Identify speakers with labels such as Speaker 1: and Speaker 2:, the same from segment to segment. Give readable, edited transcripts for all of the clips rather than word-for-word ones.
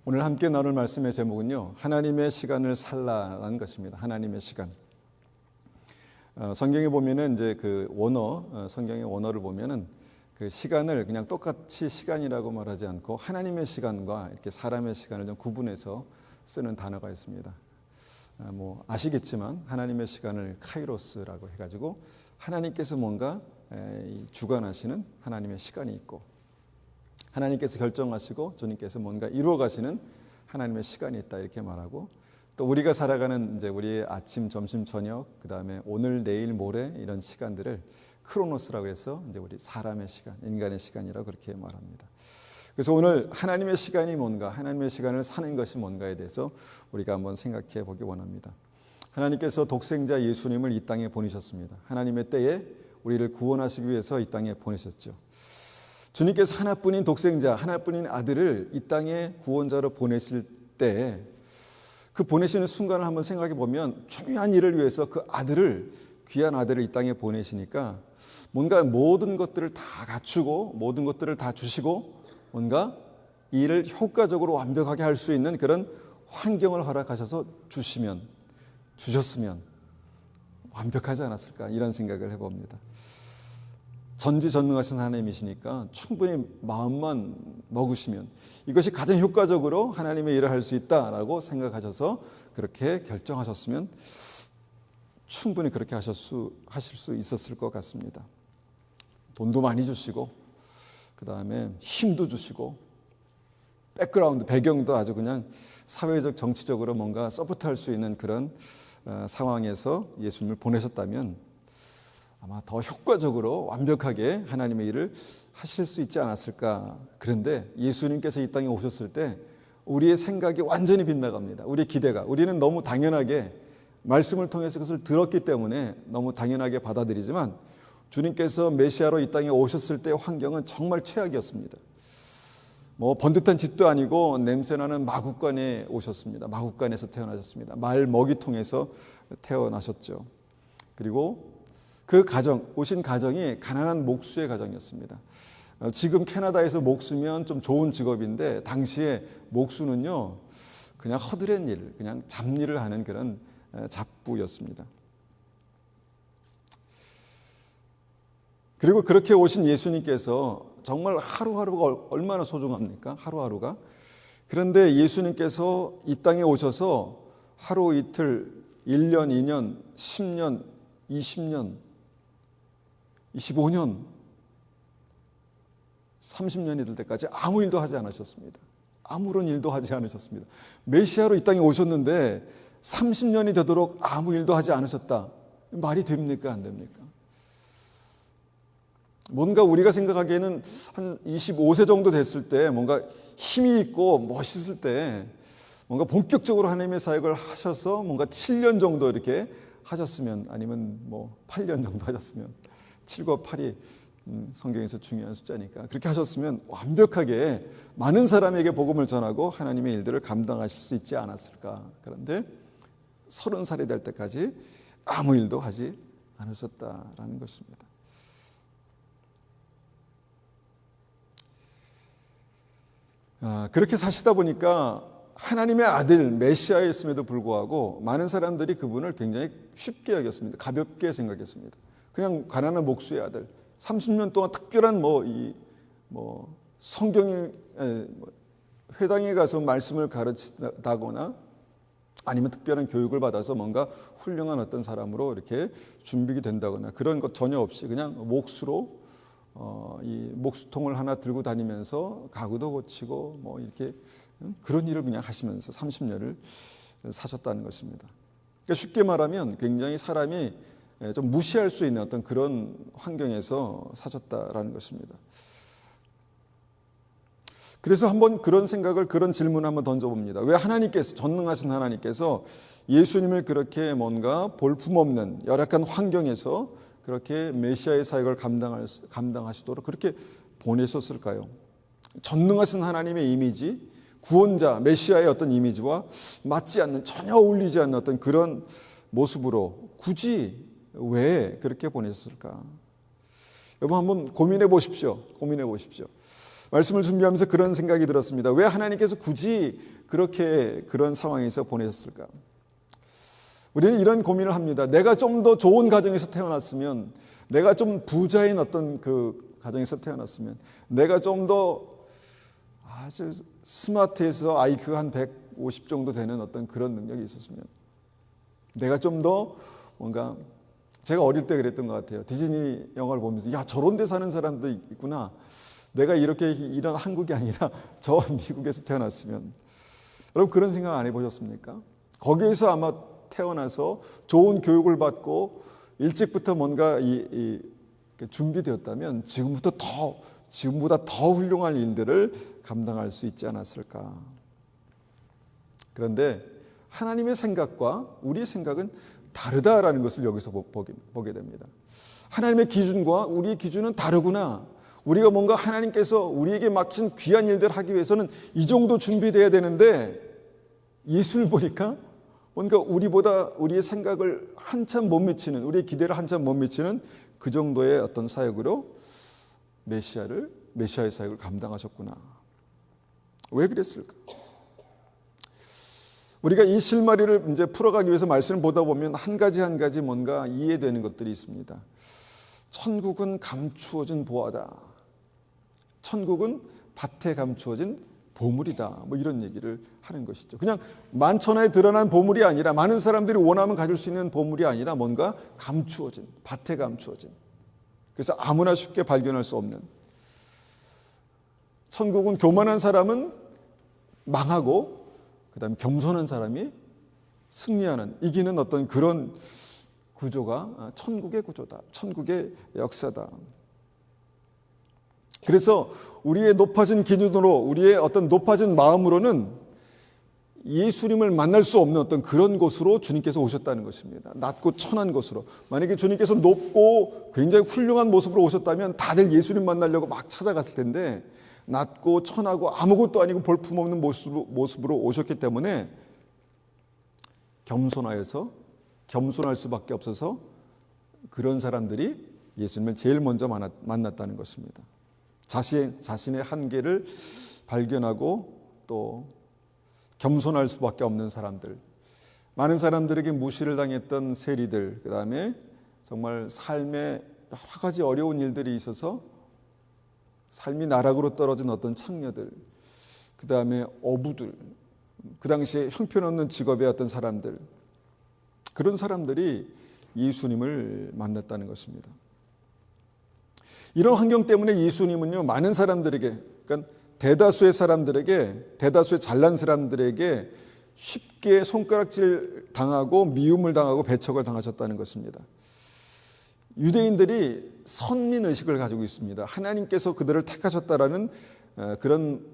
Speaker 1: 오늘 함께 나눌 말씀의 제목은요, 하나님의 시간을 살라라는 것입니다. 하나님의 시간. 성경에 보면은 이제 그 원어, 성경의 원어를 보면은 그 시간을 그냥 똑같이 시간이라고 말하지 않고 하나님의 시간과 이렇게 사람의 시간을 좀 구분해서 쓰는 단어가 있습니다. 뭐 아시겠지만 하나님의 시간을 카이로스라고 해가지고 하나님께서 뭔가 주관하시는 하나님의 시간이 있고, 하나님께서 결정하시고 주님께서 뭔가 이루어 가시는 하나님의 시간이 있다, 이렇게 말하고, 또 우리가 살아가는 이제 우리의 아침, 점심, 저녁, 그다음에 오늘, 내일, 모레 이런 시간들을 크로노스라고 해서 이제 우리 사람의 시간, 인간의 시간이라고 그렇게 말합니다. 그래서 오늘 하나님의 시간이 뭔가, 하나님의 시간을 사는 것이 뭔가에 대해서 우리가 한번 생각해 보기 원합니다. 하나님께서 독생자 예수님을 이 땅에 보내셨습니다. 하나님의 때에 우리를 구원하시기 위해서 이 땅에 보내셨죠. 주님께서 하나뿐인 독생자, 하나뿐인 아들을 이 땅에 구원자로 보내실 때, 그 보내시는 순간을 한번 생각해 보면 중요한 일을 위해서 그 아들을, 귀한 아들을 이 땅에 보내시니까 뭔가 모든 것들을 다 갖추고 모든 것들을 다 주시고 뭔가 이 일을 효과적으로 완벽하게 할 수 있는 그런 환경을 허락하셔서 주셨으면 완벽하지 않았을까, 이런 생각을 해봅니다. 전지전능하신 하나님이시니까 충분히 마음만 먹으시면 이것이 가장 효과적으로 하나님의 일을 할 수 있다라고 생각하셔서 그렇게 결정하셨으면 충분히 그렇게 하실 수 있었을 것 같습니다. 돈도 많이 주시고, 그 다음에 힘도 주시고, 백그라운드, 배경도 아주 그냥 사회적, 정치적으로 뭔가 서포트할 수 있는 그런 상황에서 예수님을 보내셨다면 아마 더 효과적으로 완벽하게 하나님의 일을 하실 수 있지 않았을까. 그런데 예수님께서 이 땅에 오셨을 때 우리의 생각이 완전히 빗나갑니다. 우리의 기대가, 우리는 너무 당연하게 말씀을 통해서 그것을 들었기 때문에 너무 당연하게 받아들이지만, 주님께서 메시아로 이 땅에 오셨을 때의 환경은 정말 최악이었습니다. 뭐 번듯한 집도 아니고 냄새나는 마구간에 오셨습니다. 마구간에서 태어나셨습니다. 말 먹이통에서 태어나셨죠. 그리고 그 가정, 오신 가정이 가난한 목수의 가정이었습니다. 지금 캐나다에서 목수면 좀 좋은 직업인데 당시에 목수는요, 그냥 허드렛 일, 그냥 잡일을 하는 그런 잡부였습니다. 그리고 그렇게 오신 예수님께서 정말 하루하루가 얼마나 소중합니까? 하루하루가. 그런데 예수님께서 이 땅에 오셔서 하루 이틀, 1년, 2년, 10년, 20년, 25년, 30년이 될 때까지 아무 일도 하지 않으셨습니다. 아무런 일도 하지 않으셨습니다. 메시아로 이 땅에 오셨는데 30년이 되도록 아무 일도 하지 않으셨다. 말이 됩니까? 안 됩니까? 뭔가 우리가 생각하기에는 한 25세 정도 됐을 때, 뭔가 힘이 있고 멋있을 때, 뭔가 본격적으로 하나님의 사역을 하셔서 뭔가 7년 정도 이렇게 하셨으면, 아니면 뭐 8년 정도 하셨으면, 7과 8이 성경에서 중요한 숫자니까 그렇게 하셨으면 완벽하게 많은 사람에게 복음을 전하고 하나님의 일들을 감당하실 수 있지 않았을까. 그런데 30살이 될 때까지 아무 일도 하지 않으셨다라는 것입니다. 그렇게 사시다 보니까 하나님의 아들 메시아였음에도 불구하고 많은 사람들이 그분을 굉장히 쉽게 여겼습니다. 가볍게 생각했습니다. 그냥 가난한 목수의 아들, 30년 동안 특별한 성경에 회당에 가서 말씀을 가르친다거나 아니면 특별한 교육을 받아서 뭔가 훌륭한 어떤 사람으로 이렇게 준비가 된다거나 그런 것 전혀 없이 그냥 목수로 이 목수통을 하나 들고 다니면서 가구도 고치고 뭐 이렇게 그런 일을 그냥 하시면서 30년을 사셨다는 것입니다. 그러니까 쉽게 말하면 굉장히 사람이 좀 무시할 수 있는 어떤 그런 환경에서 사셨다라는 것입니다. 그래서 한번 그런 생각을, 그런 질문을 한번 던져봅니다. 왜 하나님께서, 전능하신 하나님께서 예수님을 그렇게 뭔가 볼품없는 열악한 환경에서 그렇게 메시아의 사역을 감당하시도록 그렇게 보내셨을까요? 전능하신 하나님의 이미지, 구원자, 메시아의 어떤 이미지와 맞지 않는, 전혀 어울리지 않는 어떤 그런 모습으로 굳이 왜 그렇게 보냈을까? 여러분 한번 고민해 보십시오. 말씀을 준비하면서 그런 생각이 들었습니다. 왜 하나님께서 굳이 그렇게 그런 상황에서 보내셨을까? 우리는 이런 고민을 합니다. 내가 좀 더 좋은 가정에서 태어났으면, 내가 좀 부자인 어떤 그 가정에서 태어났으면, 내가 좀 더 아주 스마트해서 IQ가 한 150 정도 되는 어떤 그런 능력이 있었으면, 내가 좀 더 뭔가, 제가 어릴 때 그랬던 것 같아요. 디즈니 영화를 보면서 야, 저런 데 사는 사람도 있구나. 내가 이렇게 이런 한국이 아니라 저 미국에서 태어났으면. 여러분 그런 생각 안 해보셨습니까? 거기에서 아마 태어나서 좋은 교육을 받고 일찍부터 뭔가 준비되었다면 지금보다 더 훌륭한 일들을 감당할 수 있지 않았을까. 그런데 하나님의 생각과 우리의 생각은 다르다라는 것을 여기서 보게 됩니다. 하나님의 기준과 우리의 기준은 다르구나. 우리가 뭔가 하나님께서 우리에게 맡긴 귀한 일들을 하기 위해서는 이 정도 준비돼야 되는데, 예수를 보니까 뭔가 우리보다 우리의 생각을 한참 못 미치는, 우리의 기대를 한참 못 미치는 그 정도의 어떤 사역으로 메시아의 사역을 감당하셨구나. 왜 그랬을까? 우리가 이 실마리를 이제 풀어가기 위해서 말씀을 보다 보면 한 가지 뭔가 이해되는 것들이 있습니다. 천국은 감추어진 보화다. 천국은 밭에 감추어진 보물이다. 뭐 이런 얘기를 하는 것이죠. 그냥 만천하에 드러난 보물이 아니라, 많은 사람들이 원하면 가질 수 있는 보물이 아니라 뭔가 감추어진, 밭에 감추어진. 그래서 아무나 쉽게 발견할 수 없는. 천국은 교만한 사람은 망하고, 그다음에 겸손한 사람이 승리하는, 이기는 어떤 그런 구조가 천국의 구조다. 천국의 역사다. 그래서 우리의 높아진 기준으로, 우리의 어떤 높아진 마음으로는 예수님을 만날 수 없는 어떤 그런 곳으로 주님께서 오셨다는 것입니다. 낮고 천한 곳으로. 만약에 주님께서 높고 굉장히 훌륭한 모습으로 오셨다면 다들 예수님 만나려고 막 찾아갔을 텐데, 낮고 천하고 아무것도 아니고 볼품없는 모습으로 오셨기 때문에 겸손할 수밖에 없어서 그런 사람들이 예수님을 제일 먼저 만났다는 것입니다. 자신의 한계를 발견하고 또 겸손할 수밖에 없는 사람들, 많은 사람들에게 무시를 당했던 세리들, 그 다음에 정말 삶에 여러 가지 어려운 일들이 있어서 삶이 나락으로 떨어진 어떤 창녀들, 그 다음에 어부들, 그 당시에 형편없는 직업의 어떤 사람들, 그런 사람들이 예수님을 만났다는 것입니다. 이런 환경 때문에 예수님은요, 많은 사람들에게, 그러니까 대다수의 잘난 사람들에게 쉽게 손가락질 당하고 미움을 당하고 배척을 당하셨다는 것입니다. 유대인들이 선민의식을 가지고 있습니다. 하나님께서 그들을 택하셨다라는 그런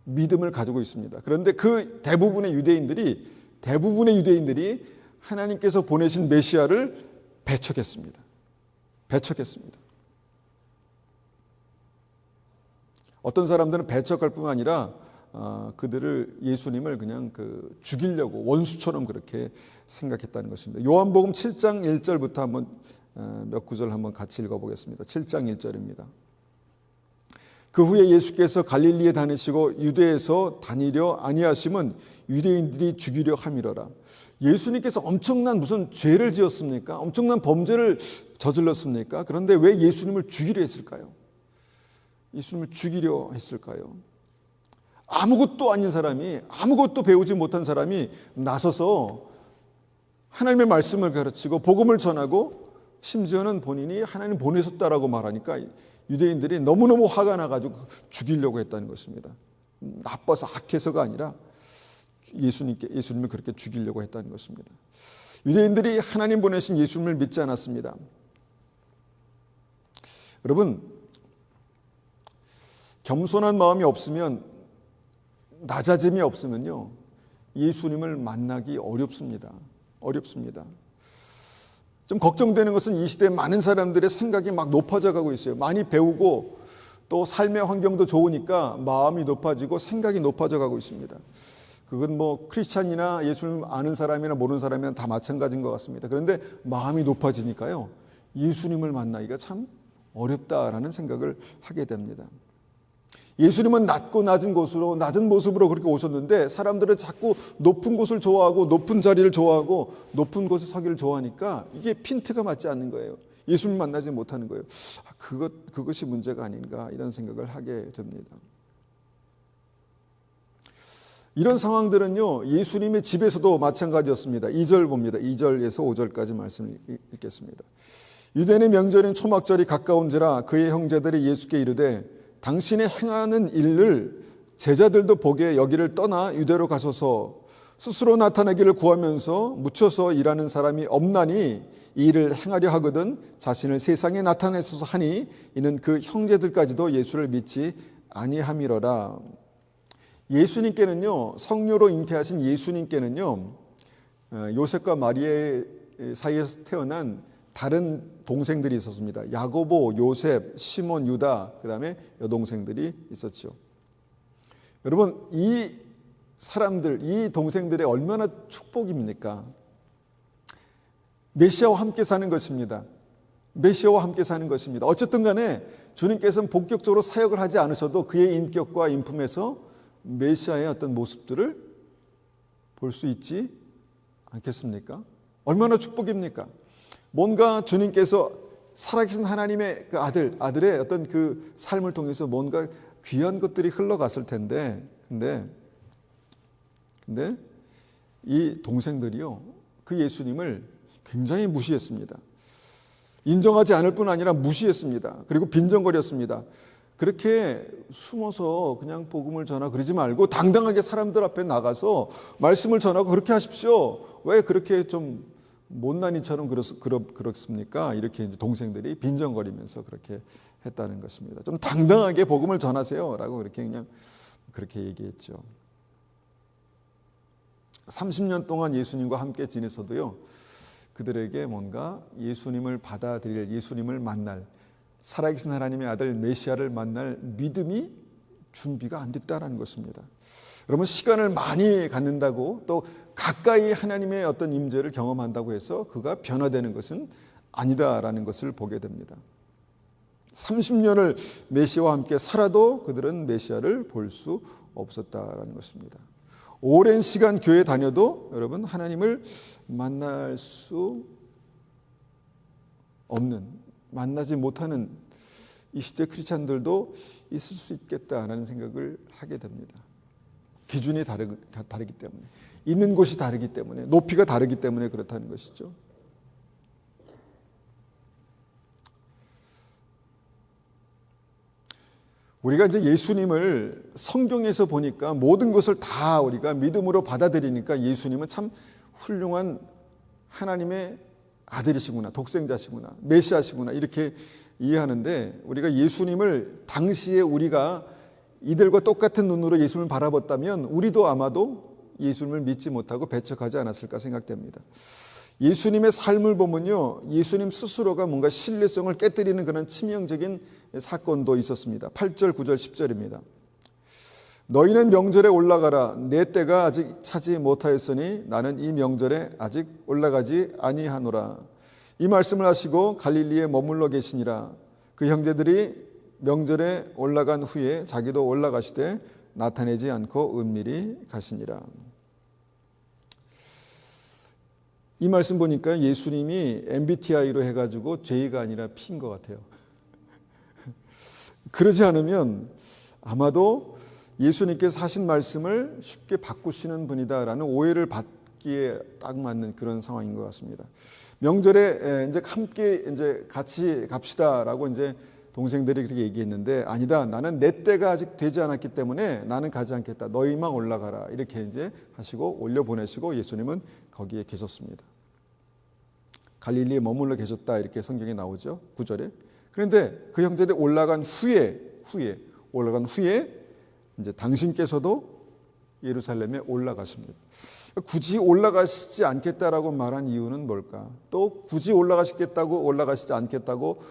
Speaker 1: 믿음을 가지고 있습니다. 그런데 그 대부분의 유대인들이 하나님께서 보내신 메시아를 배척했습니다. 어떤 사람들은 배척할 뿐만 아니라 예수님을 그냥 죽이려고 원수처럼 그렇게 생각했다는 것입니다. 요한복음 7장 1절부터 한번 몇 구절 한번 같이 읽어보겠습니다. 7장 1절입니다. 그 후에 예수께서 갈릴리에 다니시고 유대에서 다니려 아니하심은 유대인들이 죽이려 함이로라. 예수님께서 엄청난 무슨 죄를 지었습니까? 엄청난 범죄를 저질렀습니까? 그런데 왜 예수님을 죽이려 했을까요? 예수님을 죽이려 했을까요? 아무것도 아닌 사람이, 아무것도 배우지 못한 사람이 나서서 하나님의 말씀을 가르치고 복음을 전하고 심지어는 본인이 하나님 보내셨다라고 말하니까 유대인들이 너무너무 화가 나가지고 죽이려고 했다는 것입니다. 나빠서 악해서가 아니라 예수님을 그렇게 죽이려고 했다는 것입니다. 유대인들이 하나님 보내신 예수님을 믿지 않았습니다. 여러분, 겸손한 마음이 없으면, 낮아짐이 없으면요, 예수님을 만나기 어렵습니다. 좀 걱정되는 것은 이 시대에 많은 사람들의 생각이 막 높아져 가고 있어요. 많이 배우고 또 삶의 환경도 좋으니까 마음이 높아지고 생각이 높아져 가고 있습니다. 그건 뭐 크리스찬이나 예수님 아는 사람이나 모르는 사람이나 다 마찬가지인 것 같습니다. 그런데 마음이 높아지니까요, 예수님을 만나기가 참 어렵다라는 생각을 하게 됩니다. 예수님은 낮고 낮은 곳으로, 낮은 모습으로 그렇게 오셨는데 사람들은 자꾸 높은 곳을 좋아하고 높은 자리를 좋아하고 높은 곳에 서기를 좋아하니까 이게 핀트가 맞지 않는 거예요. 예수님 만나지 못하는 거예요. 그것이 문제가 아닌가 이런 생각을 하게 됩니다. 이런 상황들은요, 예수님의 집에서도 마찬가지였습니다. 2절 봅니다. 2절에서 5절까지 말씀을 읽겠습니다. 유대인의 명절인 초막절이 가까운지라 그의 형제들이 예수께 이르되 당신의 행하는 일을 제자들도 보게 여기를 떠나 유대로 가소서. 스스로 나타나기를 구하면서 묻혀서 일하는 사람이 없나니 이 일을 행하려 하거든 자신을 세상에 나타내소서 하니 이는 그 형제들까지도 예수를 믿지 아니함이로라. 예수님께는요, 성녀로 잉태하신 예수님께는요, 요셉과 마리아의 사이에서 태어난 다른 동생들이 있었습니다. 야고보, 요셉, 시몬, 유다, 그 다음에 여동생들이 있었죠. 여러분, 이 사람들, 이 동생들의 얼마나 축복입니까? 메시아와 함께 사는 것입니다. 메시아와 함께 사는 것입니다. 어쨌든 간에 주님께서는 본격적으로 사역을 하지 않으셔도 그의 인격과 인품에서 메시아의 어떤 모습들을 볼 수 있지 않겠습니까? 얼마나 축복입니까? 뭔가 주님께서 살아계신 하나님의 그 아들의 어떤 그 삶을 통해서 뭔가 귀한 것들이 흘러갔을 텐데, 근데 이 동생들이요, 그 예수님을 굉장히 무시했습니다. 인정하지 않을 뿐 아니라 무시했습니다. 그리고 빈정거렸습니다. 그렇게 숨어서 그냥 복음을 전하고 그러지 말고 당당하게 사람들 앞에 나가서 말씀을 전하고 그렇게 하십시오. 왜 그렇게 좀 못난이처럼 그렇습니까? 이렇게 이제 동생들이 빈정거리면서 그렇게 했다는 것입니다. 좀 당당하게 복음을 전하세요라고 그냥 그렇게 얘기했죠. 30년 동안 예수님과 함께 지내서도요, 그들에게 뭔가 예수님을 받아들일, 예수님을 만날, 살아계신 하나님의 아들 메시아를 만날 믿음이 준비가 안 됐다는 것입니다. 여러분, 시간을 많이 갖는다고 또 가까이 하나님의 어떤 임재를 경험한다고 해서 그가 변화되는 것은 아니다라는 것을 보게 됩니다. 30년을 메시아와 함께 살아도 그들은 메시아를 볼 수 없었다라는 것입니다. 오랜 시간 교회 다녀도 여러분 하나님을 만날 수 없는, 만나지 못하는 이 시대 크리스찬들도 있을 수 있겠다라는 생각을 하게 됩니다. 기준이 다르기 때문에, 있는 곳이 다르기 때문에, 높이가 다르기 때문에 그렇다는 것이죠. 우리가 이제 예수님을 성경에서 보니까 모든 것을 다 우리가 믿음으로 받아들이니까 예수님은 참 훌륭한 하나님의 아들이시구나, 독생자시구나, 메시아시구나 이렇게 이해하는데, 우리가 예수님을 당시에 우리가 이들과 똑같은 눈으로 예수님을 바라봤다면 우리도 아마도 예수님을 믿지 못하고 배척하지 않았을까 생각됩니다. 예수님의 삶을 보면요, 예수님 스스로가 뭔가 신뢰성을 깨뜨리는 그런 치명적인 사건도 있었습니다. 8절, 9절, 10절입니다. 너희는 명절에 올라가라. 내 때가 아직 차지 못하였으니 나는 이 명절에 아직 올라가지 아니하노라. 이 말씀을 하시고 갈릴리에 머물러 계시니라. 그 형제들이 명절에 올라간 후에 자기도 올라가시되 나타내지 않고 은밀히 가시니라. 이 말씀 보니까 예수님이 MBTI로 해가지고 J가 아니라 P인 것 같아요. 그러지 않으면 아마도 예수님께서 하신 말씀을 쉽게 바꾸시는 분이다라는 오해를 받기에 딱 맞는 그런 상황인 것 같습니다. 명절에 이제 함께 이제 같이 갑시다라고 이제 동생들이 그렇게 얘기했는데, 아니다, 나는 내 때가 아직 되지 않았기 때문에 나는 가지 않겠다. 너희만 올라가라. 이렇게 이제 하시고 올려 보내시고 예수님은 거기에 계셨습니다. 갈릴리에 머물러 계셨다 이렇게 성경에 나오죠. 9절에. 그런데 그 형제들 올라간 후에 이제 당신께서도 예루살렘에 올라가십니다. 굳이 올라가시지 않겠다라고 말한 이유는 뭘까? 또 굳이 올라가시지 않겠다고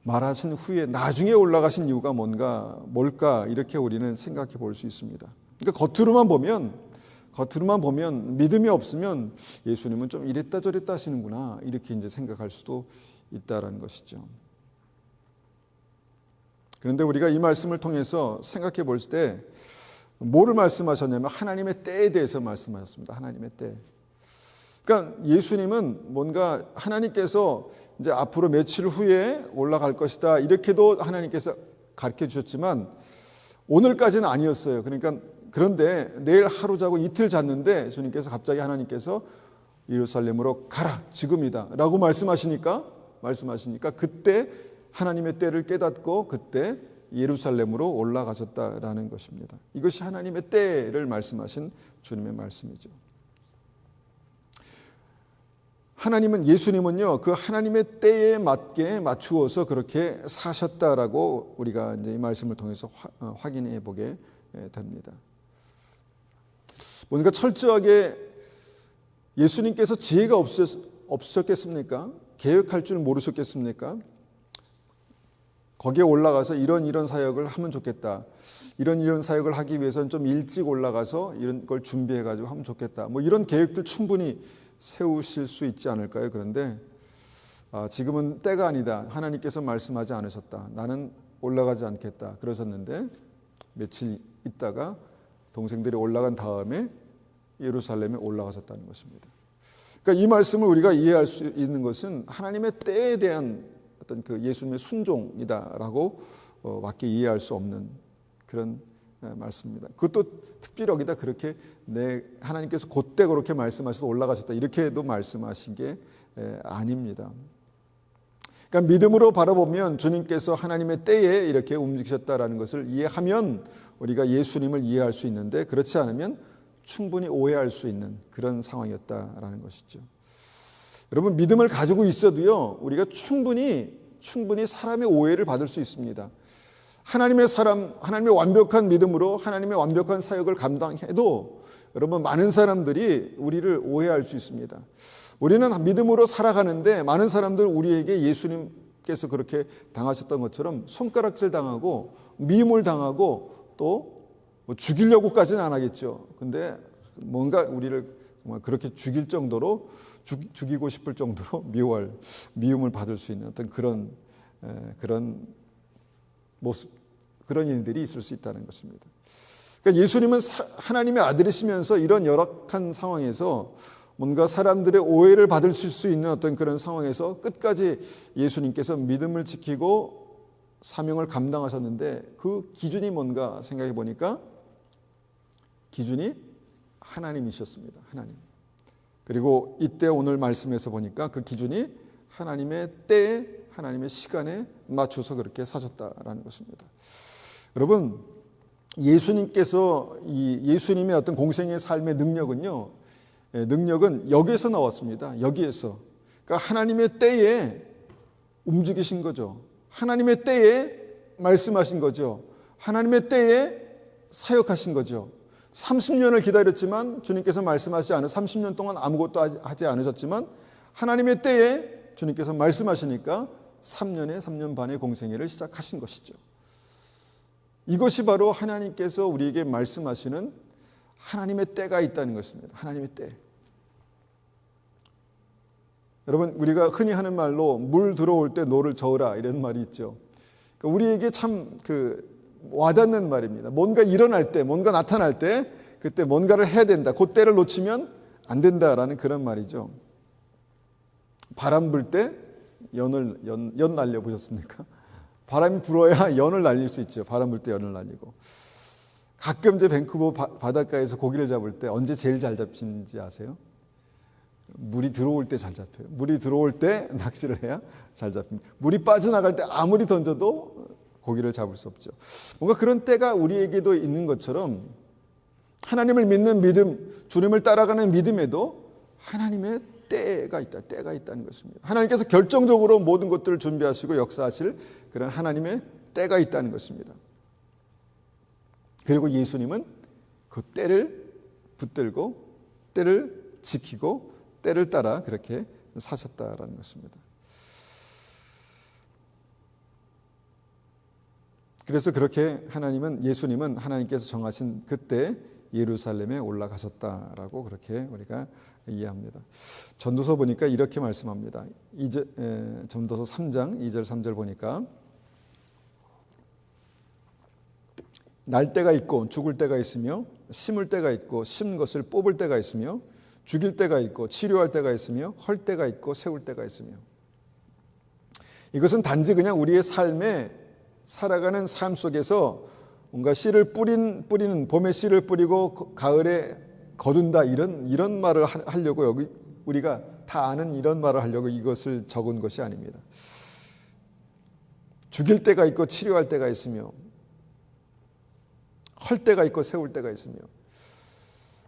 Speaker 1: 말하신 후에 나중에 올라가신 이유가 뭘까? 이렇게 우리는 생각해 볼 수 있습니다. 그러니까 겉으로만 보면 믿음이 없으면 예수님은 좀 이랬다 저랬다 하시는구나 이렇게 이제 생각할 수도 있다라는 것이죠. 그런데 우리가 이 말씀을 통해서 생각해 볼 때 뭐를 말씀하셨냐면 하나님의 때에 대해서 말씀하셨습니다. 하나님의 때. 그러니까 예수님은 뭔가 하나님께서 이제 앞으로 며칠 후에 올라갈 것이다 이렇게도 하나님께서 가르쳐 주셨지만 오늘까지는 아니었어요. 그런데 내일 하루 자고 이틀 잤는데 주님께서 갑자기 하나님께서 예루살렘으로 가라 지금이다 라고 말씀하시니까 그때 하나님의 때를 깨닫고 그때 예루살렘으로 올라가셨다라는 것입니다. 이것이 하나님의 때를 말씀하신 주님의 말씀이죠. 예수님은요, 그 하나님의 때에 맞게 맞추어서 그렇게 사셨다라고 우리가 이제 이 말씀을 통해서 확인해 보게 됩니다. 뭔가 철저하게 예수님께서 지혜가 없으셨겠습니까? 계획할 줄 모르셨겠습니까? 거기에 올라가서 이런 사역을 하면 좋겠다. 이런 사역을 하기 위해서는 좀 일찍 올라가서 이런 걸 준비해 가지고 하면 좋겠다. 뭐 이런 계획들 충분히 세우실 수 있지 않을까요? 그런데 지금은 때가 아니다. 하나님께서 말씀하지 않으셨다. 나는 올라가지 않겠다. 그러셨는데 며칠 있다가 동생들이 올라간 다음에 예루살렘에 올라가셨다는 것입니다. 그러니까 이 말씀을 우리가 이해할 수 있는 것은 하나님의 때에 대한 어떤 그 예수님의 순종이다라고 밖에 이해할 수 없는 그런 말씀입니다. 그것도 특별히 여기다 그렇게 하나님께서 그때 그렇게 말씀하셔서 올라가셨다 이렇게도 말씀하신 게 아닙니다. 그러니까 믿음으로 바라보면 주님께서 하나님의 때에 이렇게 움직이셨다라는 것을 이해하면 우리가 예수님을 이해할 수 있는데 그렇지 않으면 충분히 오해할 수 있는 그런 상황이었다라는 것이죠. 여러분 믿음을 가지고 있어도요 우리가 충분히 사람의 오해를 받을 수 있습니다. 하나님의 완벽한 믿음으로 하나님의 완벽한 사역을 감당해도 여러분 많은 사람들이 우리를 오해할 수 있습니다. 우리는 믿음으로 살아가는데 많은 사람들 우리에게 예수님께서 그렇게 당하셨던 것처럼 손가락질 당하고 미움을 당하고 또 죽이려고까지는 안 하겠죠. 근데 뭔가 우리를 정말 그렇게 죽일 정도로 죽이고 싶을 정도로 미움을 받을 수 있는 어떤 그런 모습, 그런 일들이 있을 수 있다는 것입니다. 그러니까 예수님은 하나님의 아들이시면서 이런 열악한 상황에서 뭔가 사람들의 오해를 받을 수 있는 어떤 그런 상황에서 끝까지 예수님께서 믿음을 지키고 사명을 감당하셨는데 그 기준이 뭔가 생각해 보니까 기준이 하나님이셨습니다. 하나님. 그리고 이때 오늘 말씀에서 보니까 그 기준이 하나님의 때에 하나님의 시간에 맞춰서 그렇게 사셨다라는 것입니다. 여러분 예수님의 어떤 공생의 삶의 능력은 여기에서 나왔습니다. 여기에서. 그러니까 하나님의 때에 움직이신 거죠. 하나님의 때에 말씀하신 거죠. 하나님의 때에 사역하신 거죠. 30년을 기다렸지만 주님께서 말씀하시지 않은 30년 동안 아무것도 하지 않으셨지만 하나님의 때에 주님께서 말씀하시니까 3년 반의 공생애를 시작하신 것이죠. 이것이 바로 하나님께서 우리에게 말씀하시는 하나님의 때가 있다는 것입니다. 하나님의 때. 여러분 우리가 흔히 하는 말로 물 들어올 때 노를 저으라 이런 말이 있죠. 그러니까 우리에게 참 와닿는 말입니다. 뭔가 일어날 때, 뭔가 나타날 때 그때 뭔가를 해야 된다. 그 때를 놓치면 안 된다라는 그런 말이죠. 바람 불 때 연 날려 보셨습니까? 바람이 불어야 연을 날릴 수 있죠. 바람 불 때 연을 날리고. 가끔 이제 밴쿠버 바닷가에서 고기를 잡을 때 언제 제일 잘 잡히는지 아세요? 물이 들어올 때 잘 잡혀요. 물이 들어올 때 낚시를 해야 잘 잡힙니다. 물이 빠져나갈 때 아무리 던져도 고기를 잡을 수 없죠. 뭔가 그런 때가 우리에게도 있는 것처럼 하나님을 믿는 믿음, 주님을 따라가는 믿음에도 하나님의 때가 있다는 것입니다. 하나님께서 결정적으로 모든 것들을 준비하시고 역사하실 그런 하나님의 때가 있다는 것입니다. 그리고 예수님은 그 때를 붙들고 때를 지키고 때를 따라 그렇게 사셨다라는 것입니다. 그래서 그렇게 예수님은 하나님께서 정하신 그때 예루살렘에 올라가셨다라고 그렇게 우리가 이해합니다. 전도서 보니까 이렇게 말씀합니다. 전도서 3장 2절 3절 보니까 날 때가 있고 죽을 때가 있으며 심을 때가 있고 심은 것을 뽑을 때가 있으며 죽일 때가 있고 치료할 때가 있으며 헐 때가 있고 세울 때가 있으며 이것은 단지 그냥 우리의 삶에 살아가는 삶 속에서 뭔가 씨를 뿌리는 봄에 씨를 뿌리고 가을에 거둔다 이런 말을 하려고 여기 우리가 다 아는 이런 말을 하려고 이것을 적은 것이 아닙니다. 죽일 때가 있고 치료할 때가 있으며 헐 때가 있고 세울 때가 있으며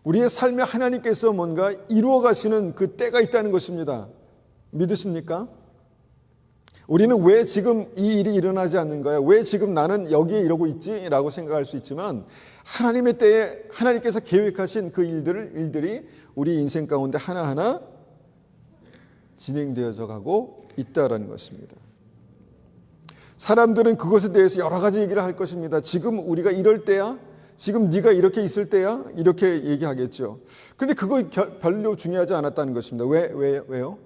Speaker 1: 우리의 삶에 하나님께서 뭔가 이루어 가시는 그 때가 있다는 것입니다. 믿으십니까? 우리는 왜 지금 이 일이 일어나지 않는 거야? 왜 지금 나는 여기에 이러고 있지? 라고 생각할 수 있지만 하나님의 때에 하나님께서 계획하신 그 일들이 우리 인생 가운데 하나하나 진행되어져 가고 있다라는 것입니다. 사람들은 그것에 대해서 여러 가지 얘기를 할 것입니다. 지금 우리가 이럴 때야? 지금 네가 이렇게 있을 때야? 이렇게 얘기하겠죠. 그런데 그거 별로 중요하지 않았다는 것입니다. 왜요?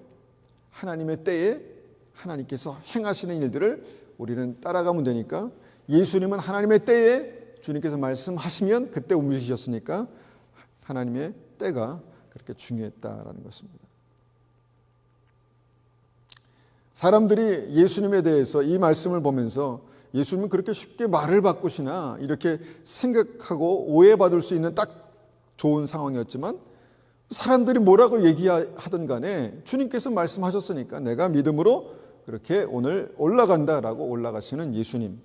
Speaker 1: 하나님의 때에 하나님께서 행하시는 일들을 우리는 따라가면 되니까 예수님은 하나님의 때에 주님께서 말씀하시면 그때 움직이셨으니까 하나님의 때가 그렇게 중요했다라는 것입니다. 사람들이 예수님에 대해서 이 말씀을 보면서 예수님은 그렇게 쉽게 말을 바꾸시나 이렇게 생각하고 오해받을 수 있는 딱 좋은 상황이었지만 사람들이 뭐라고 얘기하든 간에 주님께서 말씀하셨으니까 내가 믿음으로 그렇게 오늘 올라간다라고 올라가시는 예수님.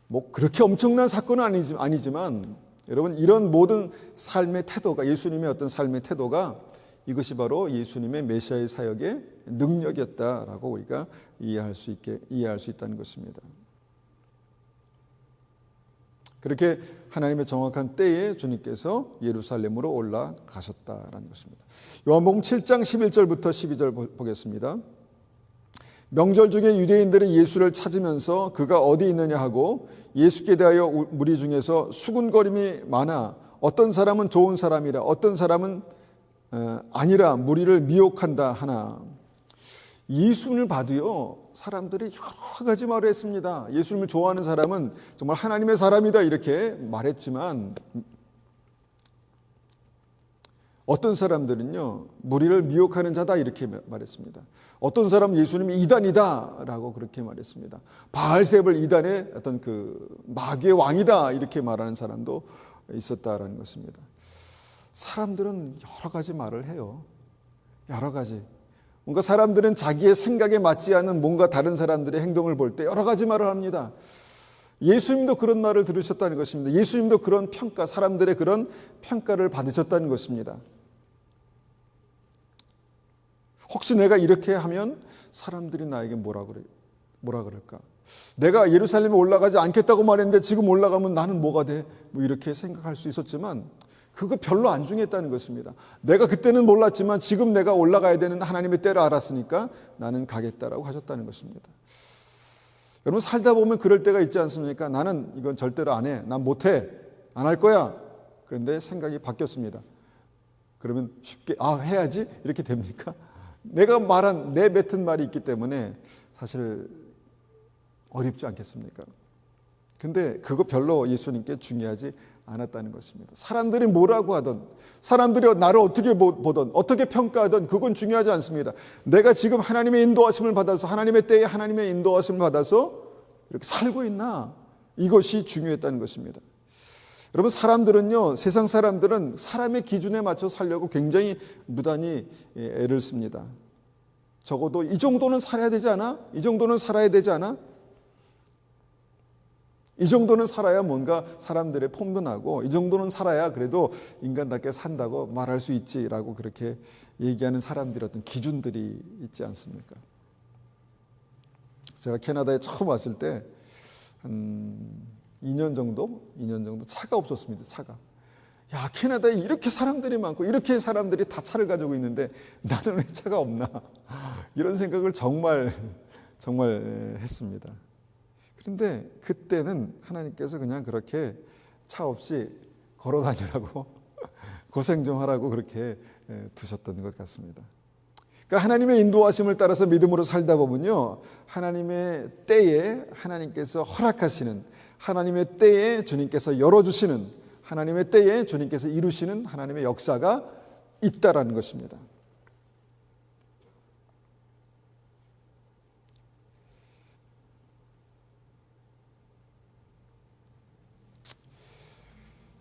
Speaker 1: 뭐 그렇게 엄청난 사건은 아니지만 여러분 이런 모든 삶의 태도가 예수님의 어떤 삶의 태도가 이것이 바로 예수님의 메시아의 사역의 능력이었다라고 우리가 이해할 수 있다는 것입니다. 그렇게 하나님의 정확한 때에 주님께서 예루살렘으로 올라가셨다라는 것입니다. 요한복음 7장 11절부터 12절 보겠습니다. 명절 중에 유대인들이 예수를 찾으면서 그가 어디 있느냐 하고 예수께 대하여 무리 중에서 수군거림이 많아 어떤 사람은 좋은 사람이라 어떤 사람은 아니라 무리를 미혹한다 하나 예수님을 봐도요 사람들이 여러 가지 말을 했습니다. 예수님을 좋아하는 사람은 정말 하나님의 사람이다 이렇게 말했지만 어떤 사람들은요 무리를 미혹하는 자다 이렇게 말했습니다. 어떤 사람은 예수님이 이단이다 라고 그렇게 말했습니다. 바알세불 이단의 어떤 그 마귀의 왕이다 이렇게 말하는 사람도 있었다라는 것입니다. 사람들은 여러 가지 말을 해요. 여러 가지. 뭔가 사람들은 자기의 생각에 맞지 않는 뭔가 다른 사람들의 행동을 볼 때 여러 가지 말을 합니다. 예수님도 그런 말을 들으셨다는 것입니다. 예수님도 그런 평가, 사람들의 그런 평가를 받으셨다는 것입니다. 혹시 내가 이렇게 하면 사람들이 나에게 뭐라 그럴까? 내가 예루살렘에 올라가지 않겠다고 말했는데 지금 올라가면 나는 뭐가 돼? 뭐 이렇게 생각할 수 있었지만 그거 별로 안 중요했다는 것입니다. 내가 그때는 몰랐지만 지금 내가 올라가야 되는 하나님의 때를 알았으니까 나는 가겠다라고 하셨다는 것입니다. 여러분 살다 보면 그럴 때가 있지 않습니까? 나는 이건 절대로 안 해. 난 못해. 안 할 거야. 그런데 생각이 바뀌었습니다. 그러면 쉽게 해야지 이렇게 됩니까? 내가 내뱉은 말이 있기 때문에 사실 어렵지 않겠습니까? 근데 그거 별로 예수님께 중요하지 않았다는 것입니다. 사람들이 뭐라고 하든 사람들이 나를 어떻게 보든 어떻게 평가하든 그건 중요하지 않습니다. 내가 지금 하나님의 인도하심을 받아서 하나님의 때에 하나님의 인도하심을 받아서 이렇게 살고 있나 이것이 중요했다는 것입니다. 여러분 사람들은요 세상 사람들은 사람의 기준에 맞춰 살려고 굉장히 무단히 애를 씁니다. 적어도 이 정도는 살아야 되지 않아? 이 정도는 살아야 되지 않아? 이 정도는 살아야 뭔가 사람들의 폼도 나고 이 정도는 살아야 그래도 인간답게 산다고 말할 수 있지라고 그렇게 얘기하는 사람들의 어떤 기준들이 있지 않습니까? 제가 캐나다에 처음 왔을 때 한 2년 정도 차가 없었습니다. 차가. 야, 캐나다에 이렇게 사람들이 많고 이렇게 사람들이 다 차를 가지고 있는데 나는 왜 차가 없나? 이런 생각을 정말 했습니다. 그런데 그때는 하나님께서 그냥 그렇게 차 없이 걸어 다니라고 고생 좀 하라고 그렇게 두셨던 것 같습니다. 그러니까 하나님의 인도하심을 따라서 믿음으로 살다 보면요 하나님의 때에 하나님께서 허락하시는 하나님의 때에 주님께서 열어주시는, 하나님의 때에 주님께서 이루시는 하나님의 역사가 있다라는 것입니다.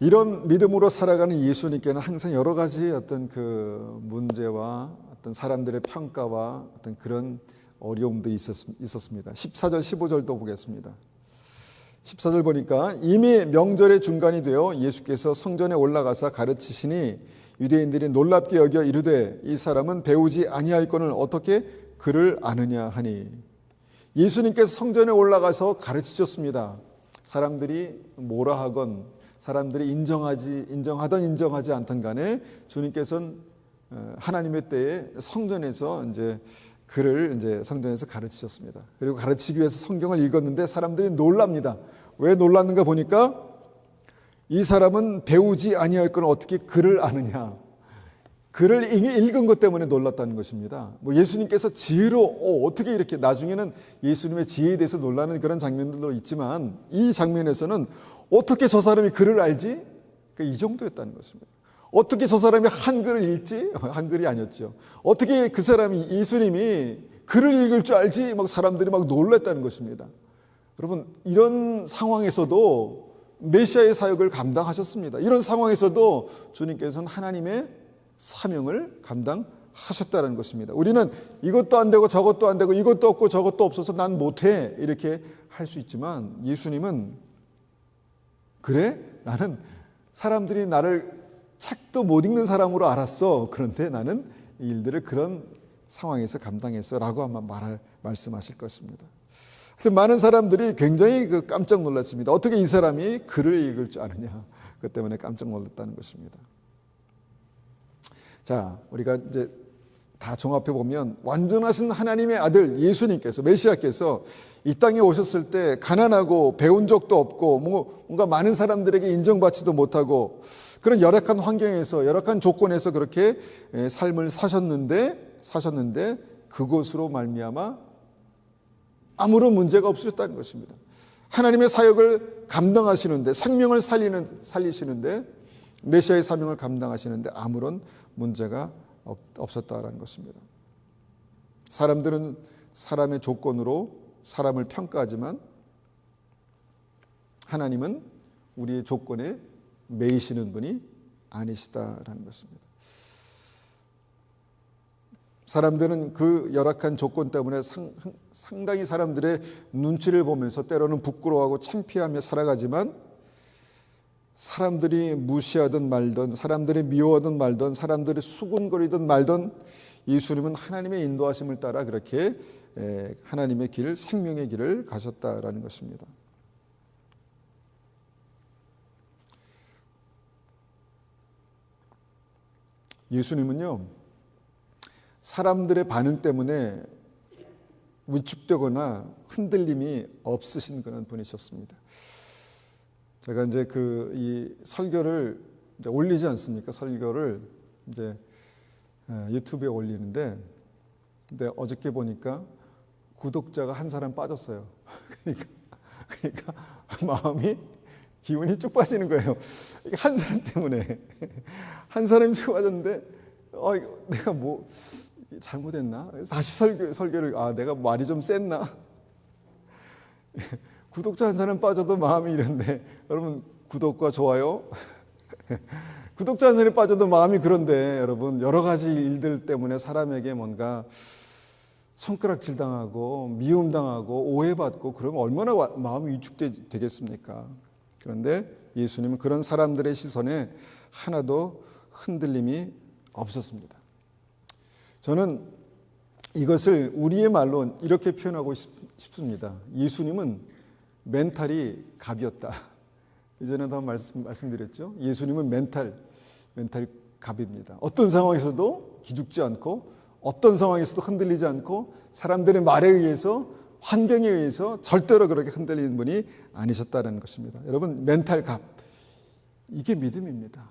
Speaker 1: 이런 믿음으로 살아가는 예수님께는 항상 여러 가지 어떤 그 문제와 어떤 사람들의 평가와 어떤 그런 어려움들이 있었습니다. 14절, 15절도 보겠습니다. 14절 보니까 이미 명절의 중간이 되어 예수께서 성전에 올라가사 가르치시니 유대인들이 놀랍게 여겨 이르되 이 사람은 배우지 아니하였거늘 어떻게 그를 아느냐 하니, 예수님께서 성전에 올라가서 가르치셨습니다. 사람들이 뭐라 하건, 사람들이 인정하든 인정하지 않든 간에 주님께서는 하나님의 때에 성전에서 이제 그를 이제 성전에서 가르치셨습니다. 그리고 가르치기 위해서 성경을 읽었는데 사람들이 놀랍니다. 왜 놀랐는가 보니까 이 사람은 배우지 아니하였거늘 어떻게 그를 아느냐. 글을 읽은 것 때문에 놀랐다는 것입니다. 뭐 예수님께서 지혜로 어떻게 이렇게, 나중에는 예수님의 지혜에 대해서 놀라는 그런 장면들도 있지만 이 장면에서는 어떻게 저 사람이 글을 알지? 이 정도였다는 것입니다. 어떻게 저 사람이 한글을 읽지? 한글이 아니었죠. 어떻게 그 사람이, 예수님이 글을 읽을 줄 알지? 막 사람들이 막 놀랐다는 것입니다. 여러분, 이런 상황에서도 메시아의 사역을 감당하셨습니다. 이런 상황에서도 주님께서는 하나님의 사명을 감당하셨다는 것입니다. 우리는 이것도 안 되고 저것도 안 되고 이것도 없고 저것도 없어서 난 못해 이렇게 할 수 있지만, 예수님은 그래? 나는 사람들이 나를 책도 못 읽는 사람으로 알았어. 그런데 나는 이 일들을 그런 상황에서 감당했어 라고 아마 말씀하실 것입니다. 하여튼 많은 사람들이 굉장히 깜짝 놀랐습니다. 어떻게 이 사람이 글을 읽을 줄 아느냐. 그 때문에 깜짝 놀랐다는 것입니다. 자, 우리가 이제 다 종합해 보면 완전하신 하나님의 아들 예수님께서, 메시아께서 이 땅에 오셨을 때 가난하고 배운 적도 없고 뭔가 많은 사람들에게 인정받지도 못하고 그런 열악한 환경에서, 열악한 조건에서 그렇게 삶을 사셨는데 그것으로 말미암아 아무런 문제가 없으셨다는 것입니다. 하나님의 사역을 감당하시는데, 생명을 살리시는데, 메시아의 사명을 감당하시는데 아무런 문제가 없었다라는 것입니다. 사람들은 사람의 조건으로 사람을 평가하지만 하나님은 우리의 조건에 매이시는 분이 아니시다라는 것입니다. 사람들은 그 열악한 조건 때문에 상당히 사람들의 눈치를 보면서 때로는 부끄러워하고 창피하며 살아가지만, 사람들이 무시하든 말든, 사람들이 미워하든 말든, 사람들이 수군거리든 말든 예수님은 하나님의 인도하심을 따라 그렇게 하나님의 길, 생명의 길을 가셨다라는 것입니다. 예수님은요, 사람들의 반응 때문에 위축되거나 흔들림이 없으신 그런 분이셨습니다. 제가 이제 이 설교를 이제 올리지 않습니까? 설교를 이제 유튜브에 올리는데, 근데 어저께 보니까 구독자가 한 사람 빠졌어요. 그러니까 마음이, 기운이 쭉 빠지는 거예요. 한 사람 때문에. 한 사람이 쭉 빠졌는데, 내가 뭐 잘못했나? 다시 설교를, 내가 말이 좀 셌나? 구독자 한 사람 빠져도 마음이 이런데, 여러분, 구독과 좋아요, 구독자 한 사람이 빠져도 마음이 그런데, 여러분, 여러 가지 일들 때문에 사람에게 뭔가 손가락질 당하고 미움 당하고 오해받고 그러면 얼마나 마음이 위축되겠습니까? 그런데 예수님은 그런 사람들의 시선에 하나도 흔들림이 없었습니다. 저는 이것을 우리의 말로 이렇게 표현하고 싶습니다. 예수님은 멘탈이 갑이었다. 이전에도 한번 말씀드렸죠. 예수님은 멘탈 갑입니다. 어떤 상황에서도 기죽지 않고, 어떤 상황에서도 흔들리지 않고, 사람들의 말에 의해서, 환경에 의해서 절대로 그렇게 흔들리는 분이 아니셨다는 것입니다. 여러분, 멘탈 갑, 이게 믿음입니다.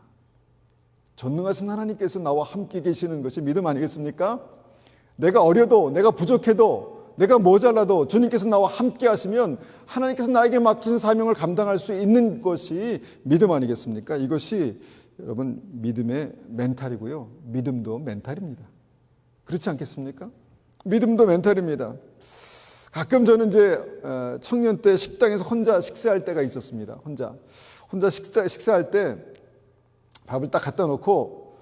Speaker 1: 전능하신 하나님께서 나와 함께 계시는 것이 믿음 아니겠습니까? 내가 어려도, 내가 부족해도, 내가 모자라도 주님께서 나와 함께 하시면 하나님께서 나에게 맡긴 사명을 감당할 수 있는 것이 믿음 아니겠습니까? 이것이 여러분 믿음의 멘탈이고요. 믿음도 멘탈입니다. 그렇지 않겠습니까? 믿음도 멘탈입니다. 가끔 저는 이제 청년 때 식당에서 혼자 식사할 때가 있었습니다. 혼자 식사할 때 밥을 딱 갖다 놓고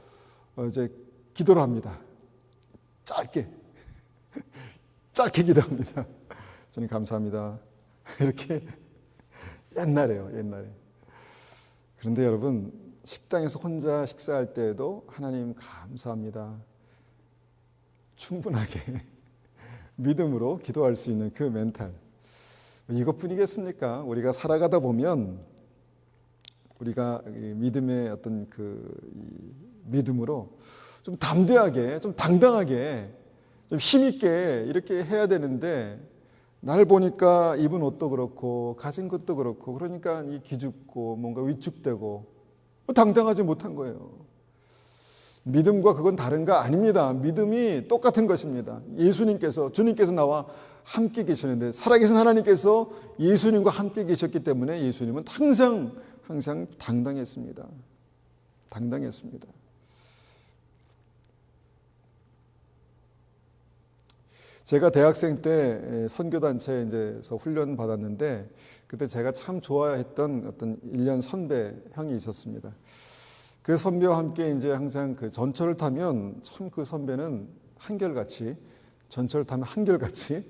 Speaker 1: 이제 기도를 합니다. 짧게 기도합니다. 저는 감사합니다. 이렇게 옛날에. 그런데 여러분 식당에서 혼자 식사할 때에도 하나님 감사합니다. 충분하게 믿음으로 기도할 수 있는 그 멘탈. 이것뿐이겠습니까? 우리가 살아가다 보면 우리가 믿음의 어떤 믿음으로 좀 담대하게, 좀 당당하게, 좀 힘있게 이렇게 해야 되는데 날 보니까 입은 옷도 그렇고 가진 것도 그렇고 그러니까 이 기죽고 뭔가 위축되고 당당하지 못한 거예요. 믿음과 그건 다른가? 아닙니다. 믿음이 똑같은 것입니다. 주님께서 나와 함께 계시는데 살아계신 하나님께서 예수님과 함께 계셨기 때문에 예수님은 항상 당당했습니다. 제가 대학생 때 선교단체에서 훈련 받았는데 그때 제가 참 좋아했던 어떤 1년 선배 형이 있었습니다. 그 선배와 함께 이제 항상 그 전철을 타면 참 그 선배는 전철 타면 한결같이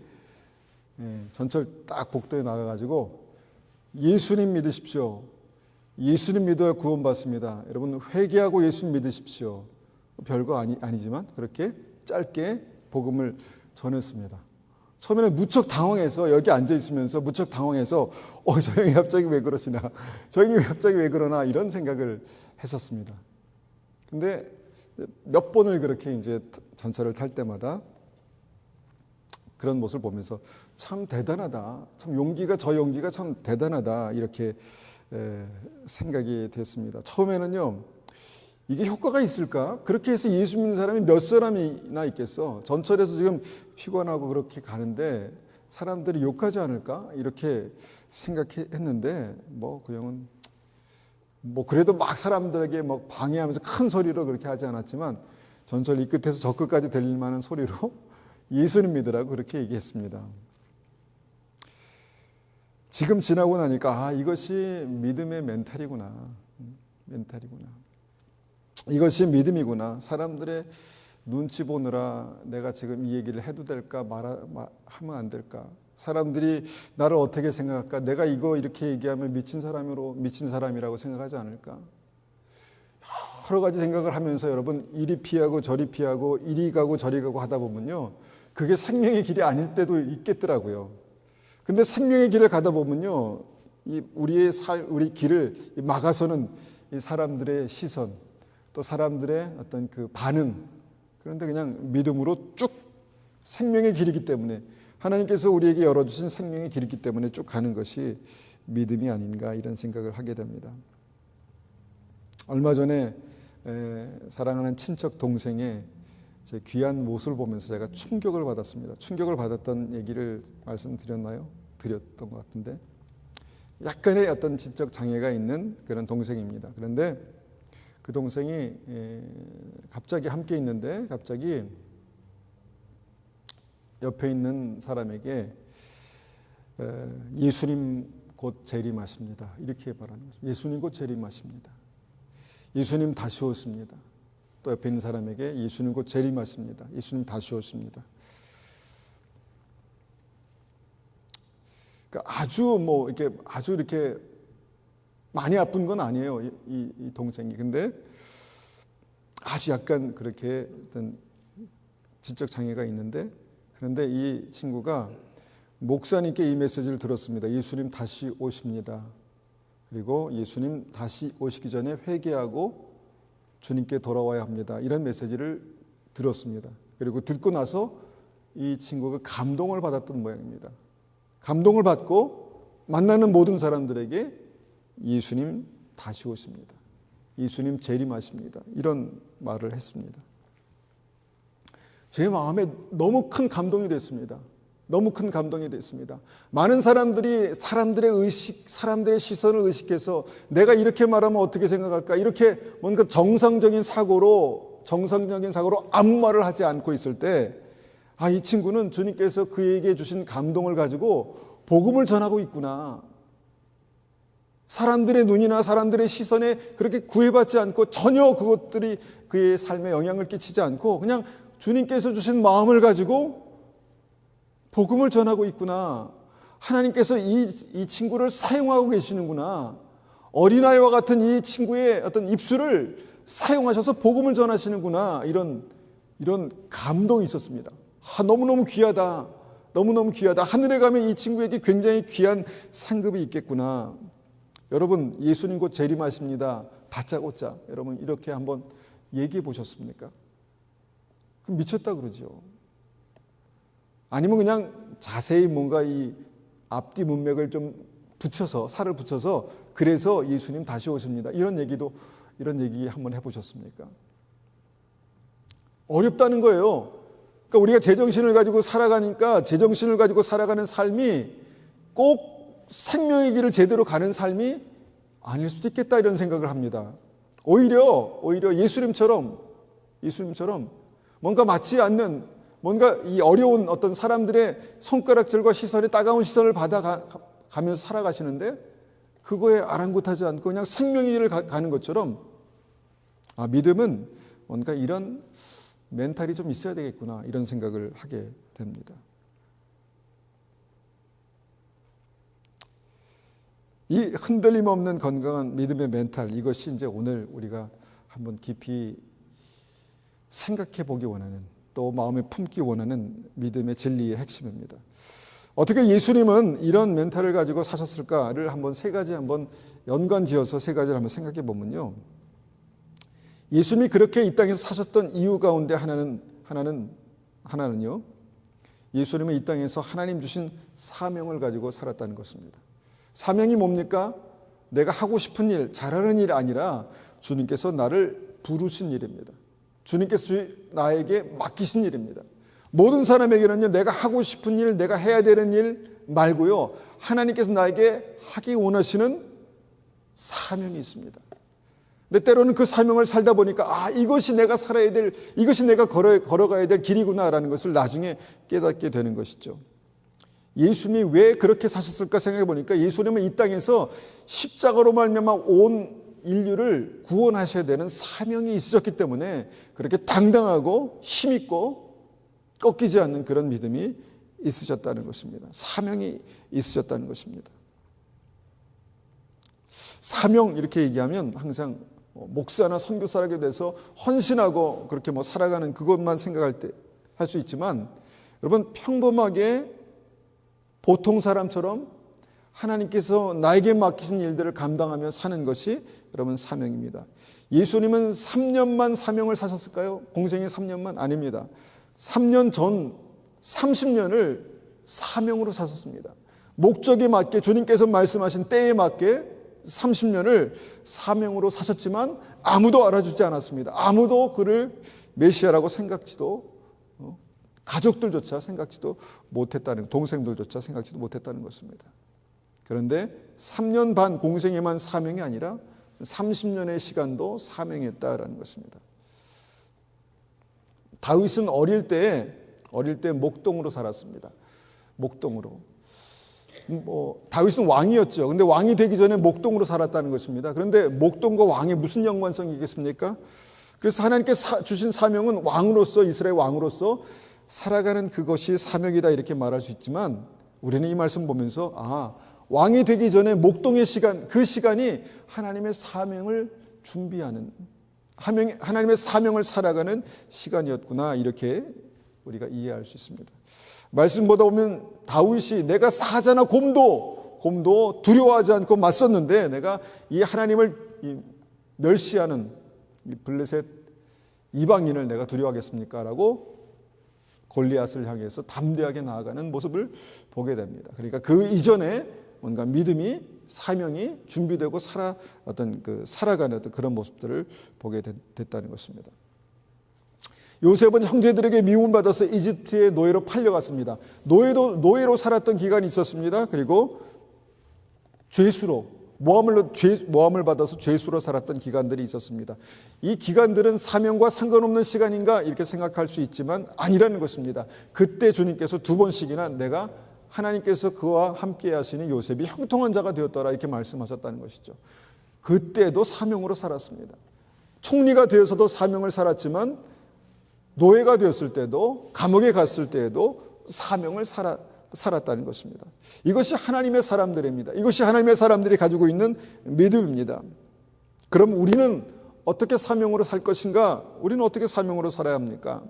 Speaker 1: 전철 딱 복도에 나가가지고 예수님 믿으십시오. 예수님 믿어야 구원받습니다. 여러분 회개하고 예수님 믿으십시오. 별거 아니지만 그렇게 짧게 복음을 전했습니다. 처음에는 무척 당황해서 여기 앉아 있으면서 무척 당황해서 저 형이 갑자기 왜 그러시나, 저 형이 갑자기 왜 그러나 이런 생각을 했었습니다. 근데 몇 번을 그렇게 이제 전철을 탈 때마다 그런 모습을 보면서 참 대단하다, 저 용기가 참 대단하다 이렇게 생각이 됐습니다. 처음에는요, 이게 효과가 있을까? 그렇게 해서 예수 믿는 사람이 몇 사람이나 있겠어? 전철에서 지금 피곤하고 그렇게 가는데 사람들이 욕하지 않을까? 이렇게 생각했는데 그 형은 그래도 막 사람들에게 방해하면서 큰 소리로 그렇게 하지 않았지만 전철 이 끝에서 저 끝까지 들릴 만한 소리로 예수님 믿으라고 그렇게 얘기했습니다. 지금 지나고 나니까 이것이 믿음의 멘탈이구나. 이것이 믿음이구나. 사람들의 눈치 보느라 내가 지금 이 얘기를 해도 될까 하면 안 될까. 사람들이 나를 어떻게 생각할까. 내가 이거 이렇게 얘기하면 미친 사람이라고 생각하지 않을까. 여러 가지 생각을 하면서 여러분 이리 피하고 저리 피하고 이리 가고 저리 가고 하다 보면요, 그게 생명의 길이 아닐 때도 있겠더라고요. 근데 생명의 길을 가다 보면요, 우리 길을 막아서는 이 사람들의 시선, 또 사람들의 어떤 그 반응. 그런데 그냥 믿음으로 쭉 생명의 길이기 때문에, 하나님께서 우리에게 열어주신 생명의 길이기 때문에 쭉 가는 것이 믿음이 아닌가 이런 생각을 하게 됩니다. 얼마 전에 사랑하는 친척 동생의 제 귀한 모습을 보면서 제가 충격을 받았습니다. 충격을 받았던 얘기를 말씀드렸던 것 같은데, 약간의 어떤 지적 장애가 있는 그런 동생입니다. 그런데 그 동생이 갑자기 함께 있는데 갑자기 옆에 있는 사람에게 예수님 곧 재림하십니다. 이렇게 말하는 거죠. 예수님 곧 재림하십니다. 예수님 다시 오십니다. 또 옆에 있는 사람에게 예수님 곧 재림하십니다. 예수님 다시 오십니다. 그러니까 아주 이렇게 많이 아픈 건 아니에요. 이 동생이. 근데 아주 약간 그렇게 어떤 지적 장애가 있는데, 그런데 이 친구가 목사님께 이 메시지를 들었습니다. 예수님 다시 오십니다. 그리고 예수님 다시 오시기 전에 회개하고 주님께 돌아와야 합니다. 이런 메시지를 들었습니다. 그리고 듣고 나서 이 친구가 감동을 받았던 모양입니다. 감동을 받고 만나는 모든 사람들에게 예수님 다시 오십니다. 예수님 재림하십니다. 이런 말을 했습니다. 제 마음에 너무 큰 감동이 됐습니다. 너무 큰 감동이 됐습니다. 많은 사람들이 사람들의 시선을 의식해서 내가 이렇게 말하면 어떻게 생각할까? 이렇게 뭔가 정상적인 사고로 아무 말을 하지 않고 있을 때, 이 친구는 주님께서 그에게 주신 감동을 가지고 복음을 전하고 있구나. 사람들의 눈이나 사람들의 시선에 그렇게 구애받지 않고 전혀 그것들이 그의 삶에 영향을 끼치지 않고 그냥 주님께서 주신 마음을 가지고 복음을 전하고 있구나. 하나님께서 이 친구를 사용하고 계시는구나. 어린아이와 같은 이 친구의 어떤 입술을 사용하셔서 복음을 전하시는구나. 이런 감동이 있었습니다. 너무너무 귀하다. 너무너무 귀하다. 하늘에 가면 이 친구에게 굉장히 귀한 상급이 있겠구나. 여러분, 예수님 곧 재림하십니다. 다짜고짜. 여러분, 이렇게 한번 얘기해 보셨습니까? 그럼 미쳤다 그러죠. 아니면 그냥 자세히 뭔가 이 앞뒤 문맥을 좀 살을 붙여서 그래서 예수님 다시 오십니다. 이런 얘기 한번 해보셨습니까? 어렵다는 거예요. 그러니까 우리가 제정신을 가지고 살아가니까 제정신을 가지고 살아가는 삶이 꼭 생명의 길을 제대로 가는 삶이 아닐 수도 있겠다 이런 생각을 합니다. 오히려 예수님처럼 뭔가 맞지 않는 뭔가 이 어려운 어떤 사람들의 손가락질과 시선에 따가운 시선을 받아가면서 살아가시는데 그거에 아랑곳하지 않고 그냥 생명의 길을 가는 것처럼 믿음은 뭔가 이런 멘탈이 좀 있어야 되겠구나 이런 생각을 하게 됩니다. 이 흔들림 없는 건강한 믿음의 멘탈, 이것이 이제 오늘 우리가 한번 깊이 생각해 보기 원하는, 또 마음에 품기 원하는 믿음의 진리의 핵심입니다. 어떻게 예수님은 이런 멘탈을 가지고 사셨을까를 한번 세 가지 연관지어서 세 가지를 한번 생각해 보면요. 예수님이 그렇게 이 땅에서 사셨던 이유 가운데 하나는요. 예수님은 이 땅에서 하나님 주신 사명을 가지고 살았다는 것입니다. 사명이 뭡니까? 내가 하고 싶은 일, 잘하는 일이 아니라 주님께서 나를 부르신 일입니다. 주님께서 나에게 맡기신 일입니다. 모든 사람에게는요, 내가 하고 싶은 일, 내가 해야 되는 일 말고요, 하나님께서 나에게 하기 원하시는 사명이 있습니다. 근데 때로는 그 사명을 살다 보니까 이것이 내가 살아야 될, 이것이 내가 걸어가야 될 길이구나라는 것을 나중에 깨닫게 되는 것이죠. 예수님이 왜 그렇게 사셨을까 생각해 보니까 예수님은 이 땅에서 십자가로 말미암아 온 인류를 구원하셔야 되는 사명이 있으셨기 때문에 그렇게 당당하고 힘있고 꺾이지 않는 그런 믿음이 있으셨다는 것입니다. 사명이 있으셨다는 것입니다. 사명 이렇게 얘기하면 항상 목사나 선교사라게 돼서 헌신하고 그렇게 살아가는 그것만 생각할 때 할 수 있지만 여러분 평범하게 보통 사람처럼 하나님께서 나에게 맡기신 일들을 감당하며 사는 것이 여러분 사명입니다. 예수님은 3년만 사명을 사셨을까요? 공생의 3년만? 아닙니다. 3년 전 30년을 사명으로 사셨습니다. 목적에 맞게 주님께서 말씀하신 때에 맞게 30년을 사명으로 사셨지만 아무도 알아주지 않았습니다. 아무도 그를 메시아라고 생각지도 가족들조차 생각지도 못했다는, 동생들조차 생각지도 못했다는 것입니다. 그런데 3년 반 공생에만 사명이 아니라 30년의 시간도 사명했다라는 것입니다. 다윗은 어릴 때 목동으로 살았습니다. 목동으로. 다윗은 왕이었죠. 근데 왕이 되기 전에 목동으로 살았다는 것입니다. 그런데 목동과 왕이 무슨 연관성이 있겠습니까? 그래서 하나님께서 주신 사명은 왕으로서, 이스라엘 왕으로서 살아가는 그것이 사명이다 이렇게 말할 수 있지만 우리는 이 말씀 보면서 왕이 되기 전에 목동의 시간, 그 시간이 하나님의 사명을 준비하는, 하나님의 사명을 살아가는 시간이었구나 이렇게 우리가 이해할 수 있습니다. 말씀 보다 보면 다윗이 내가 사자나 곰도 두려워하지 않고 맞섰는데 내가 이 하나님을 멸시하는 이 블레셋 이방인을 내가 두려워하겠습니까? 라고 골리앗을 향해서 담대하게 나아가는 모습을 보게 됩니다. 그러니까 그 이전에 뭔가 믿음이, 사명이 준비되고 살아가는 어떤 그런 모습들을 보게 됐다는 것입니다. 요셉은 형제들에게 미움을 받아서 이집트의 노예로 팔려갔습니다. 노예로 살았던 기간이 있었습니다. 그리고 모함을 받아서 죄수로 살았던 기간들이 있었습니다. 이 기간들은 사명과 상관없는 시간인가 이렇게 생각할 수 있지만 아니라는 것입니다. 그때 주님께서 2번씩이나 내가 하나님께서 그와 함께 하시는 요셉이 형통한 자가 되었더라 이렇게 말씀하셨다는 것이죠. 그때도 사명으로 살았습니다. 총리가 되어서도 사명을 살았지만 노예가 되었을 때도 감옥에 갔을 때에도 사명을 살았다는 것입니다. 이것이 하나님의 사람들입니다. 이것이 하나님의 사람들이 가지고 있는 믿음입니다. 그럼 우리는 어떻게 사명으로 살 것인가? 우리는 어떻게 사명으로 살아야 합니까?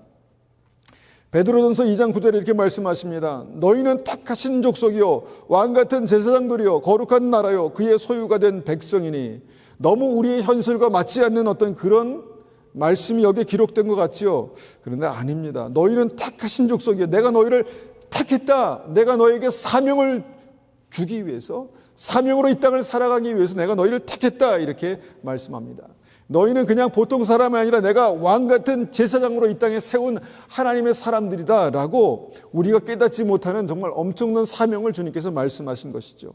Speaker 1: 베드로전서 2장 9절에 이렇게 말씀하십니다. 너희는 택하신 족속이요 왕같은 제사장들이요 거룩한 나라요 그의 소유가 된 백성이니. 너무 우리의 현실과 맞지 않는 어떤 그런 말씀이 여기에 기록된 것 같지요. 그런데 아닙니다. 너희는 택하신 족속이요 내가 너희를 택했다. 내가 너에게 사명을 주기 위해서, 사명으로 이 땅을 살아가기 위해서 내가 너희를 택했다 이렇게 말씀합니다. 너희는 그냥 보통 사람이 아니라 내가 왕같은 제사장으로 이 땅에 세운 하나님의 사람들이다 라고 우리가 깨닫지 못하는 정말 엄청난 사명을 주님께서 말씀하신 것이죠.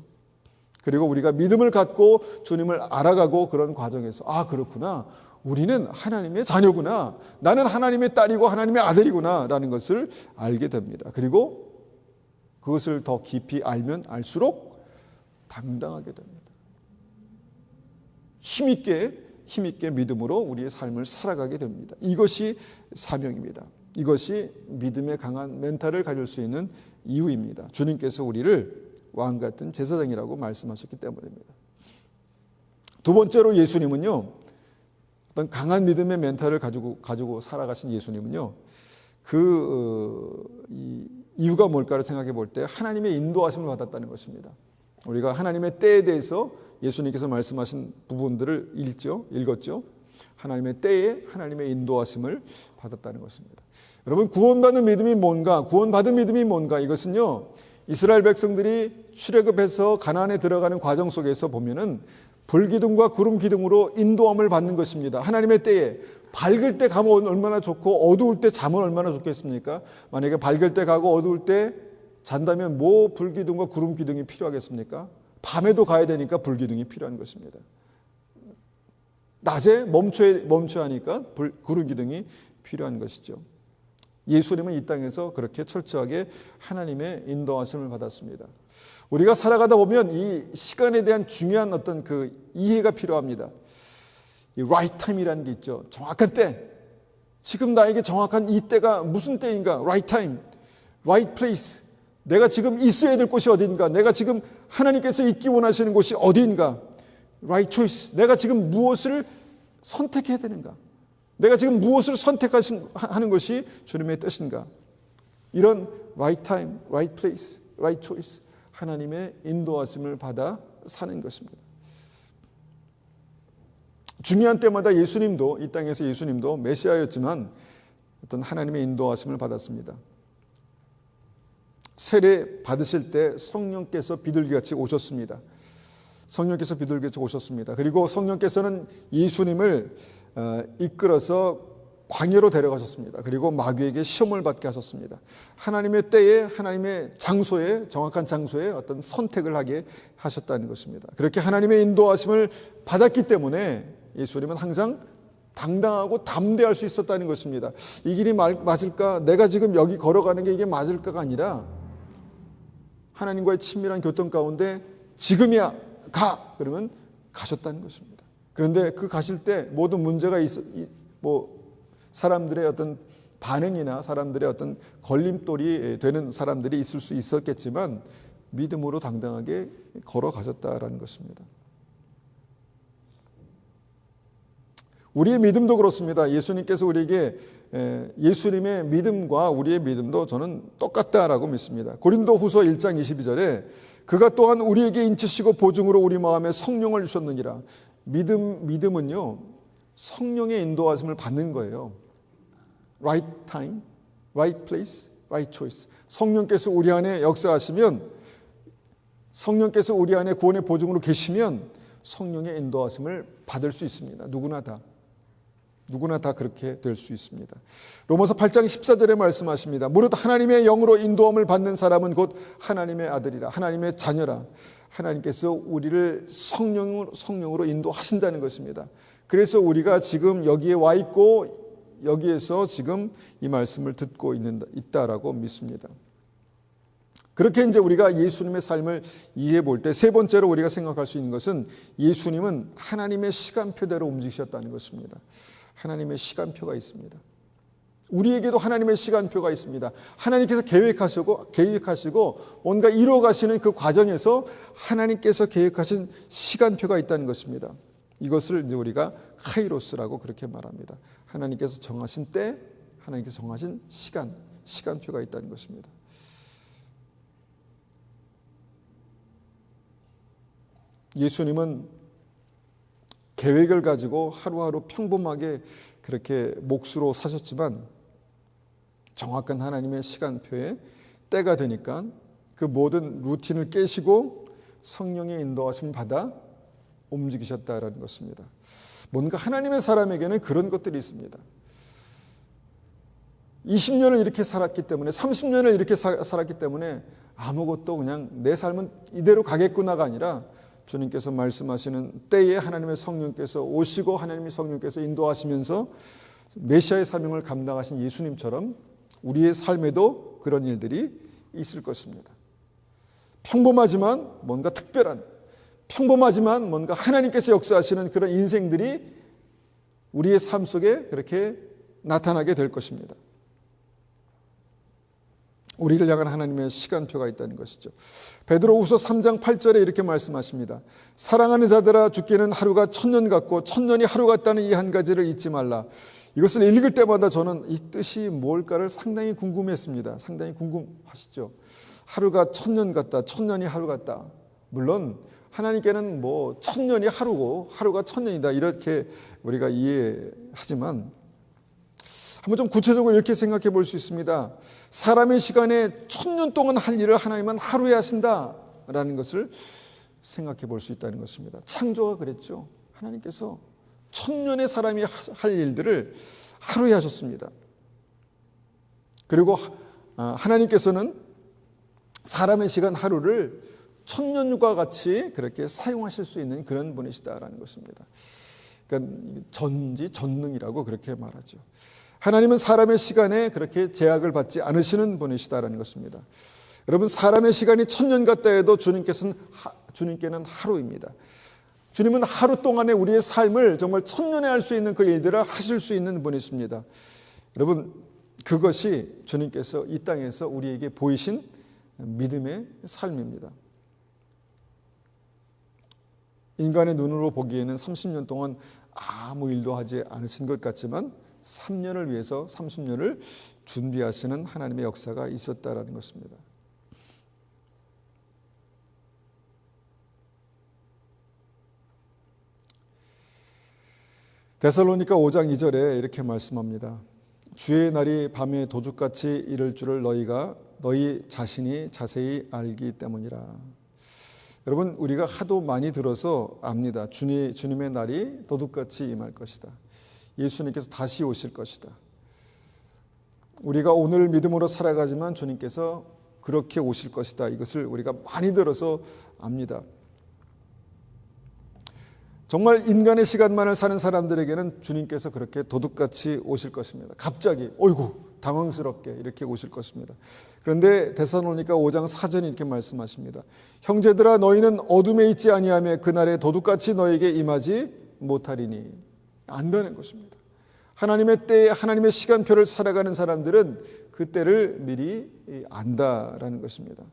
Speaker 1: 그리고 우리가 믿음을 갖고 주님을 알아가고 그런 과정에서 그렇구나, 우리는 하나님의 자녀구나, 나는 하나님의 딸이고 하나님의 아들이구나 라는 것을 알게 됩니다. 그리고 그것을 더 깊이 알면 알수록 당당하게 됩니다. 힘있게 믿음으로 우리의 삶을 살아가게 됩니다. 이것이 사명입니다. 이것이 믿음의 강한 멘탈을 가질 수 있는 이유입니다. 주님께서 우리를 왕같은 제사장이라고 말씀하셨기 때문입니다. 2번째로 예수님은요, 어떤 강한 믿음의 멘탈을 가지고 살아가신 예수님은요, 이유가 뭘까를 생각해 볼 때 하나님의 인도하심을 받았다는 것입니다. 우리가 하나님의 때에 대해서 예수님께서 말씀하신 부분들을 읽었죠. 하나님의 때에 하나님의 인도하심을 받았다는 것입니다. 여러분, 구원받는 믿음이 뭔가, 구원받은 믿음이 뭔가, 이것은요, 이스라엘 백성들이 출애굽해서 가나안에 들어가는 과정 속에서 보면은 불기둥과 구름 기둥으로 인도함을 받는 것입니다. 하나님의 때에 밝을 때 가면 얼마나 좋고 어두울 때 자면 얼마나 좋겠습니까? 만약에 밝을 때 가고 어두울 때 잔다면 불기둥과 구름 기둥이 필요하겠습니까? 밤에도 가야 되니까 불기둥이 필요한 것입니다. 낮에 멈춰야 하니까 구름 기둥이 필요한 것이죠. 예수님은 이 땅에서 그렇게 철저하게 하나님의 인도하심을 받았습니다. 우리가 살아가다 보면 이 시간에 대한 중요한 어떤 그 이해가 필요합니다. 이 right time이라는 게 있죠. 정확한 때. 지금 나에게 정확한 이 때가 무슨 때인가? right time, right place. 내가 지금 있어야 될 곳이 어디인가? 내가 지금 하나님께서 있기 원하시는 곳이 어디인가? right choice. 내가 지금 무엇을 선택해야 되는가? 내가 지금 무엇을 선택하는 것이 주님의 뜻인가? 이런 right time, right place, right choice. 하나님의 인도하심을 받아 사는 것입니다. 중요한 때마다 이 땅에서 예수님도 메시아였지만 어떤 하나님의 인도하심을 받았습니다. 세례 받으실 때 성령께서 비둘기같이 오셨습니다. 성령께서 비둘기같이 오셨습니다. 그리고 성령께서는 예수님을 이끌어서 광야로 데려가셨습니다. 그리고 마귀에게 시험을 받게 하셨습니다. 하나님의 때에, 하나님의 장소에, 정확한 장소에 어떤 선택을 하게 하셨다는 것입니다. 그렇게 하나님의 인도하심을 받았기 때문에 예수님은 항상 당당하고 담대할 수 있었다는 것입니다. 이 길이 맞을까? 내가 지금 여기 걸어가는 게 이게 맞을까가 아니라 하나님과의 친밀한 교통 가운데 지금이야 가! 그러면 가셨다는 것입니다. 그런데 그 가실 때 모든 문제가 사람들의 어떤 반응이나 사람들의 어떤 걸림돌이 되는 사람들이 있을 수 있었겠지만 믿음으로 당당하게 걸어가셨다라는 것입니다. 우리의 믿음도 그렇습니다. 예수님께서 우리에게 예수님의 믿음과 우리의 믿음도 저는 똑같다라고 믿습니다. 고린도후서 1장 22절에 그가 또한 우리에게 인치시고 보증으로 우리 마음에 성령을 주셨느니라. 믿음은요, 성령의 인도하심을 받는 거예요. Right time, right place, right choice. 성령께서 우리 안에 역사하시면, 성령께서 우리 안에 구원의 보증으로 계시면 성령의 인도하심을 받을 수 있습니다. 누구나 다. 누구나 다 그렇게 될 수 있습니다. 로마서 8장 14절에 말씀하십니다. 무릇 하나님의 영으로 인도함을 받는 사람은 곧 하나님의 아들이라, 하나님의 자녀라. 하나님께서 우리를 성령으로 인도하신다는 것입니다. 그래서 우리가 지금 여기에 와 있고 여기에서 지금 이 말씀을 듣고 있다라고 믿습니다. 그렇게 이제 우리가 예수님의 삶을 이해해 볼 때 세 번째로 우리가 생각할 수 있는 것은 예수님은 하나님의 시간표대로 움직이셨다는 것입니다. 하나님의 시간표가 있습니다. 우리에게도 하나님의 시간표가 있습니다. 하나님께서 계획하시고 뭔가 이루어가시는 그 과정에서 하나님께서 계획하신 시간표가 있다는 것입니다. 이것을 이제 우리가 카이로스라고 그렇게 말합니다. 하나님께서 정하신 때, 하나님께서 정하신 시간표가 있다는 것입니다. 예수님은 계획을 가지고 하루하루 평범하게 그렇게 몫으로 사셨지만 정확한 하나님의 시간표에 때가 되니까 그 모든 루틴을 깨시고 성령의 인도하심 받아 움직이셨다라는 것입니다. 뭔가 하나님의 사람에게는 그런 것들이 있습니다. 20년을 이렇게 살았기 때문에 30년을 이렇게 살았기 때문에 아무것도 그냥 내 삶은 이대로 가겠구나가 아니라 주님께서 말씀하시는 때에 하나님의 성령께서 오시고 하나님의 성령께서 인도하시면서 메시아의 사명을 감당하신 예수님처럼 우리의 삶에도 그런 일들이 있을 것입니다. 평범하지만 뭔가 특별한, 평범하지만 뭔가 하나님께서 역사하시는 그런 인생들이 우리의 삶 속에 그렇게 나타나게 될 것입니다. 우리를 향한 하나님의 시간표가 있다는 것이죠. 베드로후서 3장 8절에 이렇게 말씀하십니다. 사랑하는 자들아, 주께는 하루가 1000년 같고 1000년이 하루 같다는 이 한 가지를 잊지 말라. 이것을 읽을 때마다 저는 이 뜻이 뭘까를 상당히 궁금했습니다. 상당히 궁금하시죠? 하루가 1000년 같다, 1000년이 하루 같다. 물론 하나님께는 뭐 1000년이 하루고 하루가 1000년이다 이렇게 우리가 이해하지만 한번 좀 구체적으로 이렇게 생각해 볼 수 있습니다. 사람의 시간에 1000년 동안 할 일을 하나님은 하루에 하신다라는 것을 생각해 볼 수 있다는 것입니다. 창조가 그랬죠. 하나님께서 1000년의 사람이 할 일들을 하루에 하셨습니다. 그리고 하나님께서는 사람의 시간 하루를 1000년과 같이 그렇게 사용하실 수 있는 그런 분이시다라는 것입니다. 그러니까 전지전능이라고 그렇게 말하죠. 하나님은 사람의 시간에 그렇게 제약을 받지 않으시는 분이시다라는 것입니다. 여러분, 사람의 시간이 1000년 같다 해도 주님께는 하루입니다. 주님은 하루 동안에 우리의 삶을 정말 1000년에 할 수 있는 그 일들을 하실 수 있는 분이십니다. 여러분, 그것이 주님께서 이 땅에서 우리에게 보이신 믿음의 삶입니다. 인간의 눈으로 보기에는 30년 동안 아무 일도 하지 않으신 것 같지만 3년을 위해서 30년을 준비하시는 하나님의 역사가 있었다라는 것입니다. 데살로니가 5장 2절에 이렇게 말씀합니다. 주의 날이 밤에 도둑같이 이를 줄을 너희 자신이 자세히 알기 때문이라. 여러분, 우리가 하도 많이 들어서 압니다. 주님의 날이 도둑같이 임할 것이다. 예수님께서 다시 오실 것이다. 우리가 오늘 믿음으로 살아가지만 주님께서 그렇게 오실 것이다. 이것을 우리가 많이 들어서 압니다. 정말 인간의 시간만을 사는 사람들에게는 주님께서 그렇게 도둑같이 오실 것입니다. 갑자기 어이구 당황스럽게 이렇게 오실 것입니다. 그런데 데살로니가 5장 4절에 이렇게 말씀하십니다. 형제들아, 너희는 어둠에 있지 아니하며 그날에 도둑같이 너에게 임하지 못하리니. 안다는 것입니다. 하나님의 때에 하나님의 시간표를 살아가는 사람들은 그 때를 미리 안다라는 것입니다.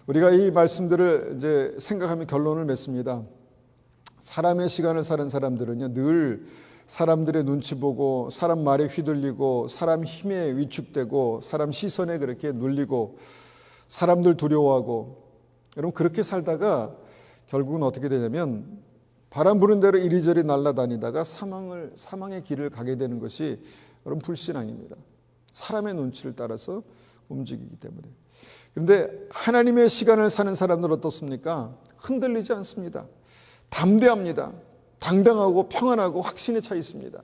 Speaker 1: 우리가 이 말씀들을 이제 생각하면 결론을 맺습니다. 사람의 시간을 사는 사람들은요, 늘 사람들의 눈치 보고 사람 말에 휘둘리고 사람 힘에 위축되고 사람 시선에 그렇게 눌리고 사람들 두려워하고, 여러분 그렇게 살다가 결국은 어떻게 되냐면 바람 부는 대로 이리저리 날아다니다가 사망의 길을 가게 되는 것이 여러분 불신앙입니다. 사람의 눈치를 따라서 움직이기 때문에. 그런데 하나님의 시간을 사는 사람들은 어떻습니까? 흔들리지 않습니다. 담대합니다. 당당하고 평안하고 확신에 차 있습니다.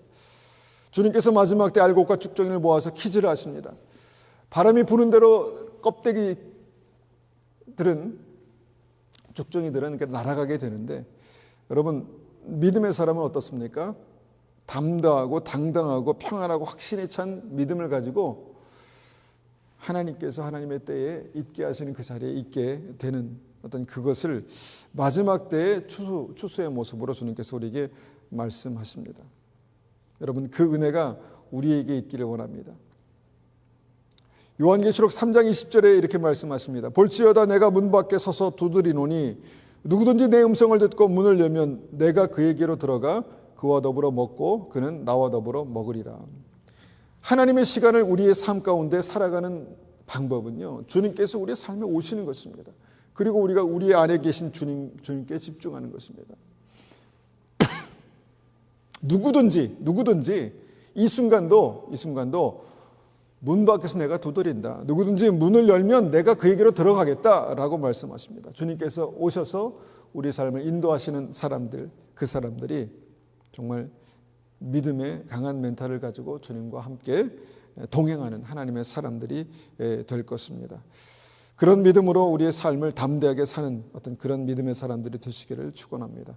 Speaker 1: 주님께서 마지막 때 알곡과 쭉정이를 모아서 퀴즈를 하십니다. 바람이 부는 대로 껍데기들은, 쭉정이들은 날아가게 되는데, 여러분 믿음의 사람은 어떻습니까? 담대하고 당당하고 평안하고 확신에 찬 믿음을 가지고 하나님께서 하나님의 때에 있게 하시는 그 자리에 있게 되는 어떤 그것을 마지막 때의 추수의 모습으로 주님께서 우리에게 말씀하십니다. 여러분 그 은혜가 우리에게 있기를 원합니다. 요한계시록 3장 20절에 이렇게 말씀하십니다. 볼지어다 내가 문 밖에 서서 두드리노니 누구든지 내 음성을 듣고 문을 열면 내가 그에게로 들어가 그와 더불어 먹고 그는 나와 더불어 먹으리라. 하나님의 시간을 우리의 삶 가운데 살아가는 방법은요, 주님께서 우리의 삶에 오시는 것입니다. 그리고 우리가 우리 안에 계신 주님께 집중하는 것입니다. 누구든지 이 순간도 문 밖에서 내가 두드린다. 누구든지 문을 열면 내가 그에게로 들어가겠다라고 말씀하십니다. 주님께서 오셔서 우리 삶을 인도하시는 사람들, 그 사람들이 정말 믿음의 강한 멘탈을 가지고 주님과 함께 동행하는 하나님의 사람들이 될 것입니다. 그런 믿음으로 우리의 삶을 담대하게 사는 어떤 그런 믿음의 사람들이 되시기를 축원합니다.